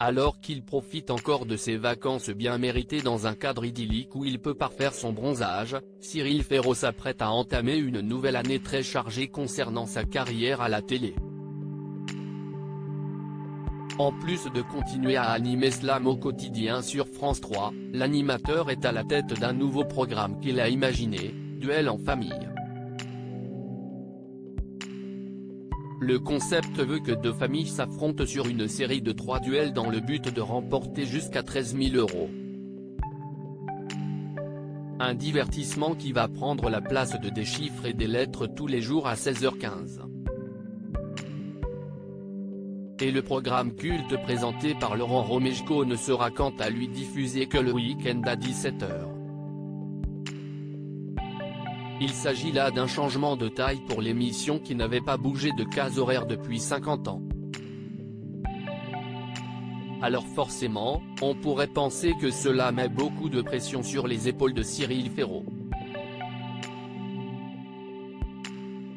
Alors qu'il profite encore de ses vacances bien méritées dans un cadre idyllique où il peut parfaire son bronzage, Cyril Ferraud s'apprête à entamer une nouvelle année très chargée concernant sa carrière à la télé. En plus de continuer à animer Slam au quotidien sur France 3, l'animateur est à la tête d'un nouveau programme qu'il a imaginé, Duel en famille. Le concept veut que deux familles s'affrontent sur une série de 3 duels dans le but de remporter jusqu'à 13 000 €. Un divertissement qui va prendre la place de Des chiffres et des lettres tous les jours à 16h15. Et le programme culte présenté par Laurent Romeshko ne sera quant à lui diffusé que le week-end à 17h. Il s'agit là d'un changement de taille pour l'émission qui n'avait pas bougé de case horaire depuis 50 ans. Alors forcément, on pourrait penser que cela met beaucoup de pression sur les épaules de Cyril Ferraud.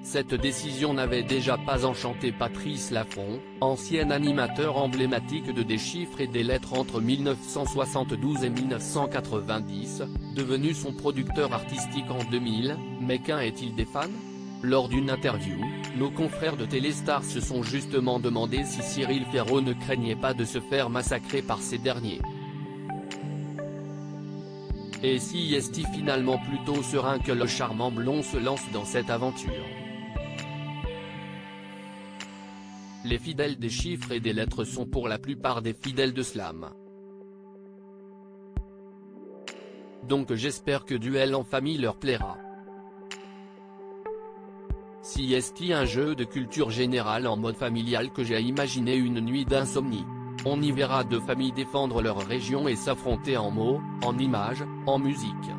Cette décision n'avait déjà pas enchanté Patrice Laffont, ancien animateur emblématique de Des chiffres et des lettres entre 1972 et 1990, devenu son producteur artistique en 2000, mais qu'un est-il des fans ? Lors d'une interview, nos confrères de Téléstar se sont justement demandé si Cyril Ferraud ne craignait pas de se faire massacrer par ces derniers. Et si est-il finalement plutôt serein que le charmant blond se lance dans cette aventure ? Les fidèles des chiffres et des lettres sont pour la plupart des fidèles de Slam. Donc j'espère que Duel en famille leur plaira. Si est-il un jeu de culture générale en mode familial que j'ai imaginé une nuit d'insomnie. On y verra deux familles défendre leur région et s'affronter en mots, en images, en musique.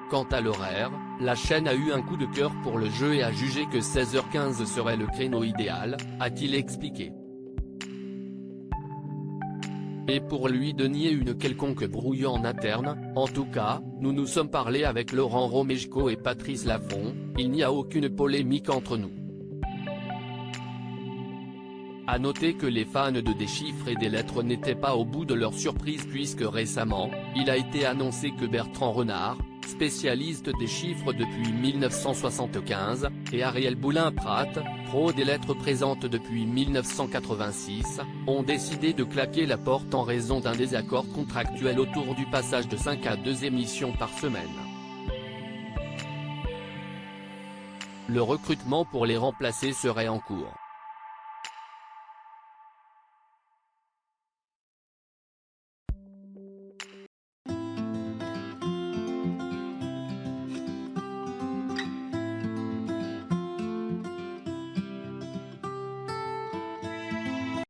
Quant à l'horaire, la chaîne a eu un coup de cœur pour le jeu et a jugé que 16h15 serait le créneau idéal, a-t-il expliqué. Et pour lui de nier une quelconque brouille en interne, en tout cas, nous nous sommes parlé avec Laurent Romeshko et Patrice Laffont, il n'y a aucune polémique entre nous. A noter que les fans de Des chiffres et des lettres n'étaient pas au bout de leur surprise puisque récemment, il a été annoncé que Bertrand Renard, spécialiste des chiffres depuis 1975, et Ariel Boulin-Prat, pro des lettres présentes depuis 1986, ont décidé de claquer la porte en raison d'un désaccord contractuel autour du passage de 5 à 2 émissions par semaine. Le recrutement pour les remplacer serait en cours.